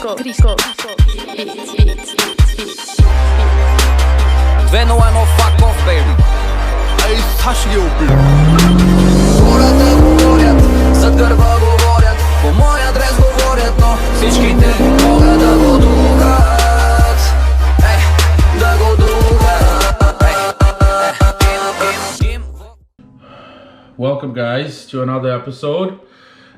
2-0, fuck off, baby. Ej, Stasiu, Город говорят, за гърба говорят, по мой адрес говорят, но всичките могат да го духат. Да го духат. Welcome, guys, to another episode.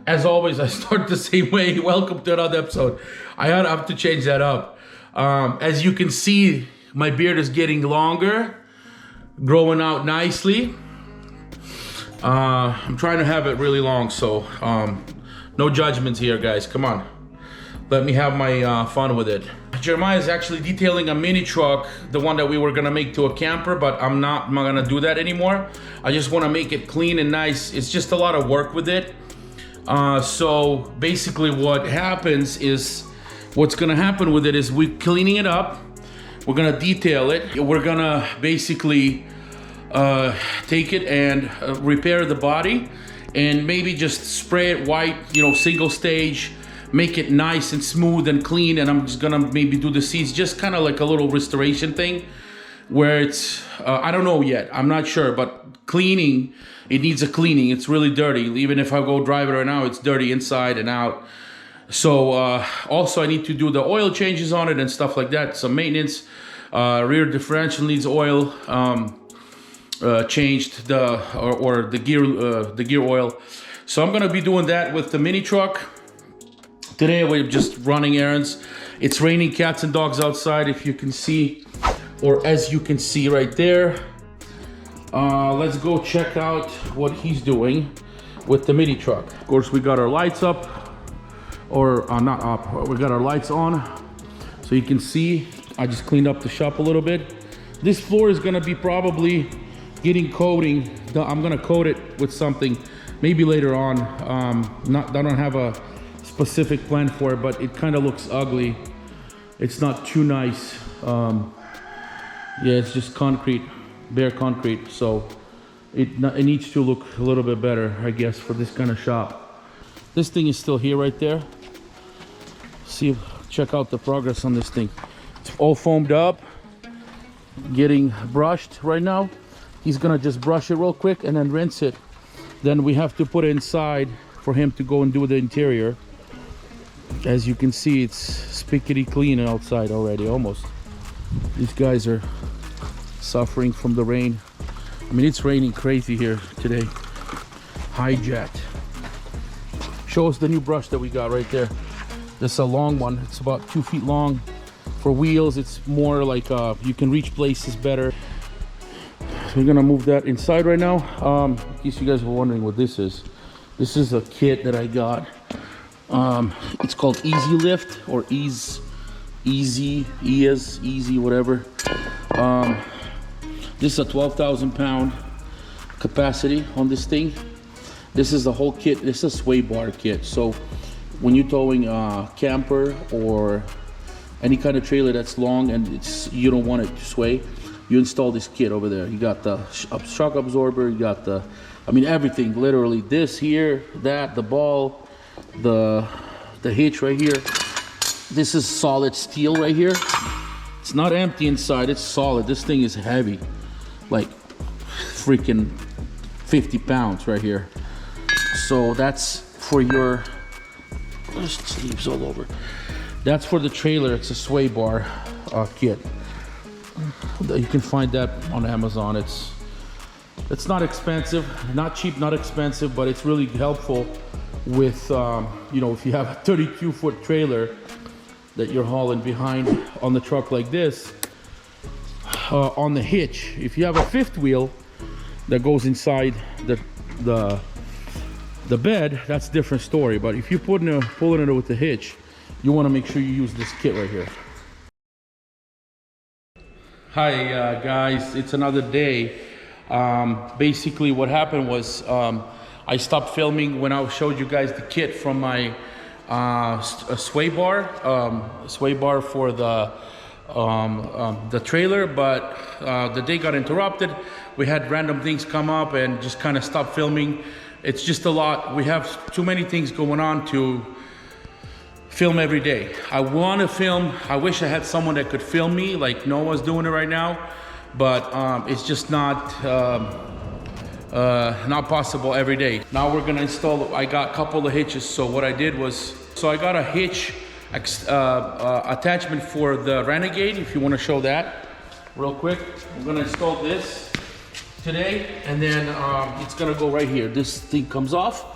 As always, I start the same way. Welcome to another episode. I have to change that up. As you can see, my beard is getting longer, growing out nicely. I'm trying to have it really long, so no judgments here, guys. Come on, let me have my fun with it. Jeremiah is actually detailing a mini truck, the one that we were gonna make to a camper, but I'm not gonna do that anymore. I just want to make it clean and nice. It's just a lot of work with it. So basically what happens is, what's gonna happen with it is we're cleaning it up, we're gonna detail it, we're gonna basically take it and repair the body and maybe just spray it white, you know, single stage, make it nice and smooth and clean. And I'm just gonna maybe do the seats, just kind of like a little restoration thing where it's I don't know yet, I'm not sure, but cleaning, it needs a cleaning. It's really dirty. Even if I go drive it right now, it's dirty inside and out. So also I need to do the oil changes on it and stuff like that, some maintenance. Rear differential needs oil changed, the gear oil. So I'm gonna be doing that with the mini truck. Today we're just running errands. It's raining cats and dogs outside, if you can see, or as you can see right there. Let's go check out what he's doing with the mini truck. Of course, we got our lights up, or not up, we got our lights on. So you can see, I just cleaned up the shop a little bit. This floor is gonna be probably getting coating. I'm gonna coat it with something, maybe later on. I don't have a specific plan for it, but it kind of looks ugly. It's not too nice. Yeah, it's just concrete, bare concrete. So it needs to look a little bit better, I guess, for this kind of shop. This thing is still here right there. Check out the progress on this thing. It's all foamed up, getting brushed right now. He's gonna just brush it real quick and then rinse it. Then we have to put it inside for him to go and do the interior. As you can see, it's spickety clean outside already, almost. These guys are suffering from the rain. I mean, it's raining crazy here today. Hijack. Show us the new brush that we got right there. This is a long one. It's about 2 feet long. For wheels, it's more like you can reach places better. So we're gonna move that inside right now. In case you guys were wondering what this is a kit that I got. It's called Easy Lift, or Easy, whatever. This is a 12,000 pound capacity on this thing. This is the whole kit. This is a sway bar kit. So when you're towing a camper or any kind of trailer that's long and you don't want it to sway, you install this kit over there. You got the shock absorber, you got everything, literally. This here, that, the ball, the hitch right here. This is solid steel right here. It's not empty inside, it's solid. This thing is heavy, like freaking 50 pounds right here. So that's for your, there's sleeves all over. That's for the trailer. It's a sway bar kit. You can find that on Amazon. It's not expensive, not cheap, not expensive, but it's really helpful with you know, if you have a 32-foot trailer that you're hauling behind on the truck like this, on the hitch. If you have a fifth wheel that goes inside the bed, that's a different story. But if you're pulling it with the hitch, you want to make sure you use this kit right here. Hi guys, it's another day. Basically what happened was I stopped filming when I showed you guys the kit from my sway bar for the trailer, but the day got interrupted. We had random things come up and just kind of stopped filming. It's just a lot. We have too many things going on to film every day. I want to film. I wish I had someone that could film me like Noah's doing it right now, but it's just not possible every day. Now we're gonna install, I got a couple of hitches. So what I did was, so I got a hitch attachment for the Renegade, if you want to show that real quick. I'm gonna install this today, and then it's gonna go right here. This thing comes off,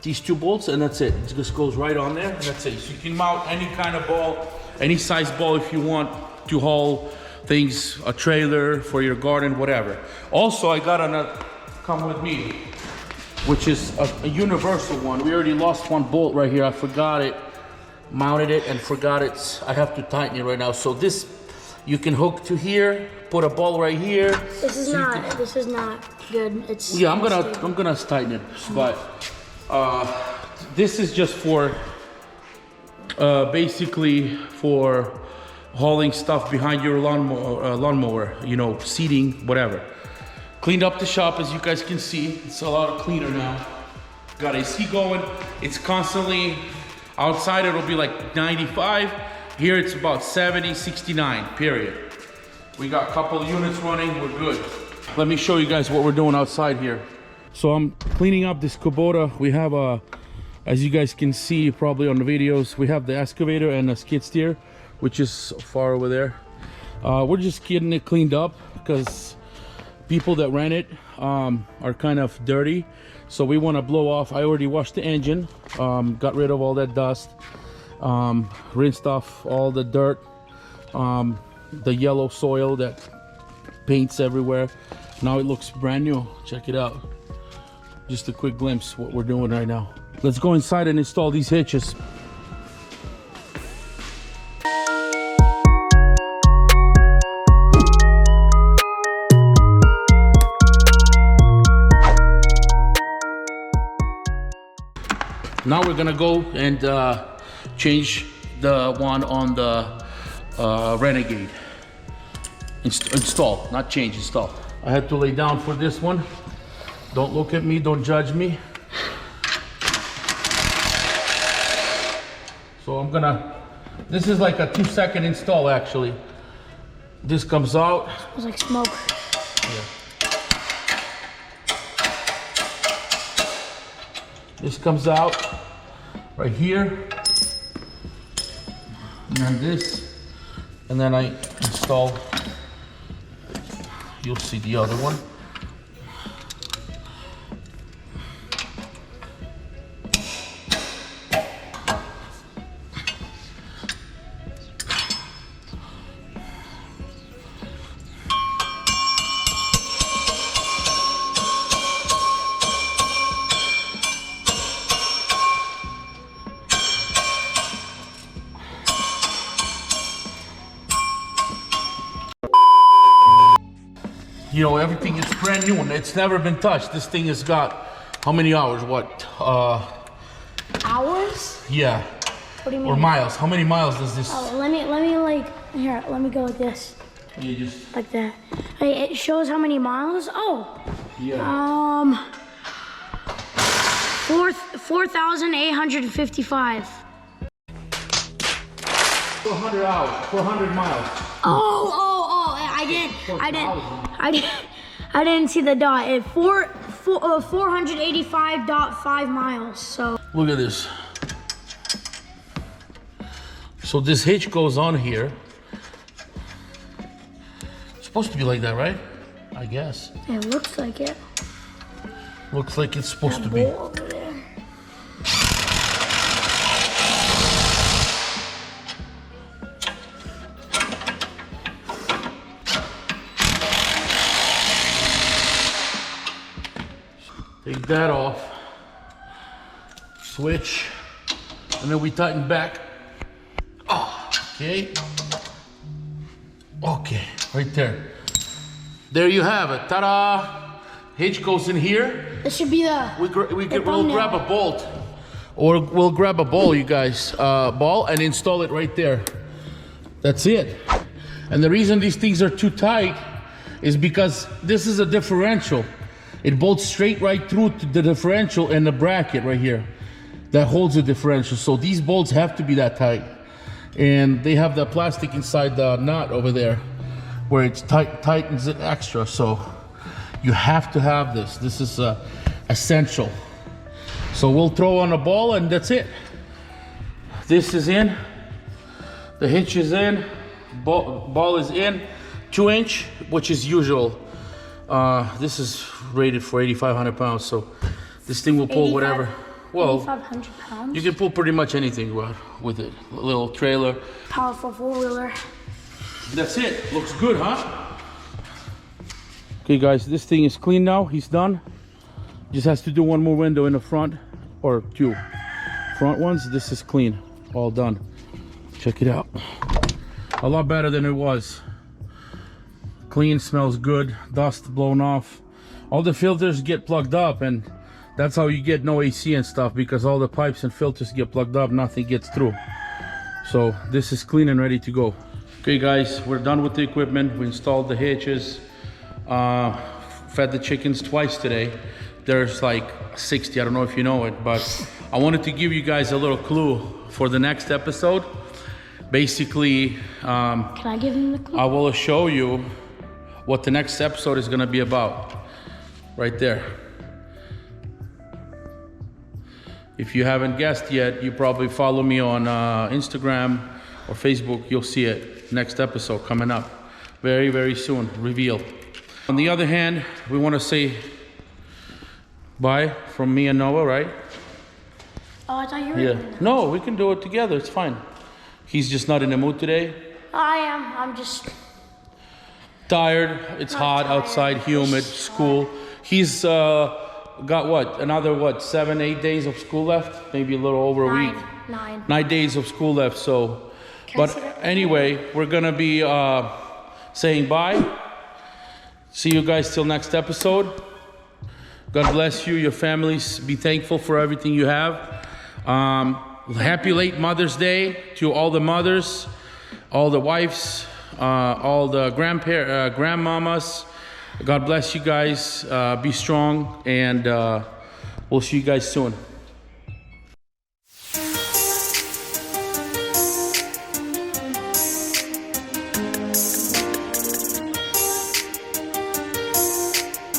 these two bolts, and that's it. It just goes right on there, and that's it. So you can mount any kind of ball, any size ball if you want to haul things, a trailer for your garden, whatever. Also, I got another, come with me, which is a universal one. We already lost one bolt right here. I forgot it, mounted it and forgot it. I have to tighten it right now. So this, you can hook to here, put a ball right here. This is not good. It's yeah, I'm gonna tighten it, but this is just for basically for hauling stuff behind your lawnmower, you know, seating, whatever. Cleaned up the shop, as you guys can see. It's a lot cleaner now. Got AC going. It's constantly outside. It'll be like 95. Here it's about 70, 69, period. We got a couple of units running. We're good. Let me show you guys what we're doing outside here. So I'm cleaning up this Kubota. We have a, as you guys can see probably on the videos, we have the excavator and a skid steer, which is far over there. We're just getting it cleaned up because people that ran it are kind of dirty. So we want to blow off. I already washed the engine, got rid of all that dust, rinsed off all the dirt, the yellow soil that paints everywhere. Now it looks brand new. Check it out. Just a quick glimpse what we're doing right now. Let's go inside and install these hitches. Now we're gonna go and change the one on the Renegade. Install, not change, install. I had to lay down for this one. Don't look at me, don't judge me. So I'm gonna, this is like a 2-second install actually. This comes out. It smells like smoke. Yeah. This comes out right here. And then this. And then I install, you'll see the other one. You know, everything is brand new and it's never been touched. This thing has got how many hours? What? Hours? Yeah. What do you mean? Or miles. How many miles does this? Oh, let me like, here, let me go with this. You just, Like that. Hey, it shows how many miles? Oh. yeah. 4,855. 400 hours, 400 miles. I didn't see the dot. It 485.5 miles. So Look at this. So this hitch goes on here. It's supposed to be like that, right? I guess. it looks like it. Looks like it's supposed to That be. bolt over there. Take that off. Switch. And then we tighten back. Oh, okay. Okay, right there. There you have it. Ta-da! Hitch goes in here. This should be the. We'll grab a bolt. Or we'll grab a ball, you guys. Ball and install it right there. That's it. And the reason these things are too tight is because this is a differential. It bolts straight right through to the differential and the bracket right here. that holds the differential. So these bolts have to be that tight. And they have the plastic inside the nut over there where it's tightens it extra. So you have to have this. This is essential. So we'll throw on a ball and that's it. This is in, the hitch is in, ball is in, 2-inch, which is usual. This is rated for 8,500 pounds, so this thing will pull whatever. Well, 8,500 pounds. you can pull pretty much anything with it. A little trailer. Powerful four-wheeler. That's it. Looks good, huh? Okay, guys, this thing is clean now. He's done. Just has to do one more window in the front, or two front ones. This is clean, all done. Check it out. A lot better than it was. Clean, smells good, dust blown off. All the filters get plugged up, and that's how you get no AC and stuff, because all the pipes and filters get plugged up, nothing gets through. So this is clean and ready to go. Okay guys, we're done with the equipment. We installed the hitches, fed the chickens twice today. There's like 60, I don't know if you know it, but I wanted to give you guys a little clue for the next episode. Basically, Can I give him the clue? I will show you what the next episode is gonna be about. Right there. If you haven't guessed yet, you probably follow me on Instagram or Facebook, you'll see it. Next episode coming up very, very soon, reveal. On the other hand, we wanna say bye from me and Noah, right? Oh, I thought you were Yeah. doing that. No, we can do it together, it's fine. He's just not in the mood today. I am. I'm just... Tired, it's Not tired, outside, humid, just school. He's got what, another 7-8 days of school left? Maybe a little over a week. 9. 9 days of school left, so. Can I But see that? anyway, we're gonna be saying bye. See you guys till next episode. God bless you, your families. Be thankful for everything you have. Happy late Mother's Day to all the mothers, all the wives, all the grandmamas. God bless you guys. Be strong, and we'll see you guys soon.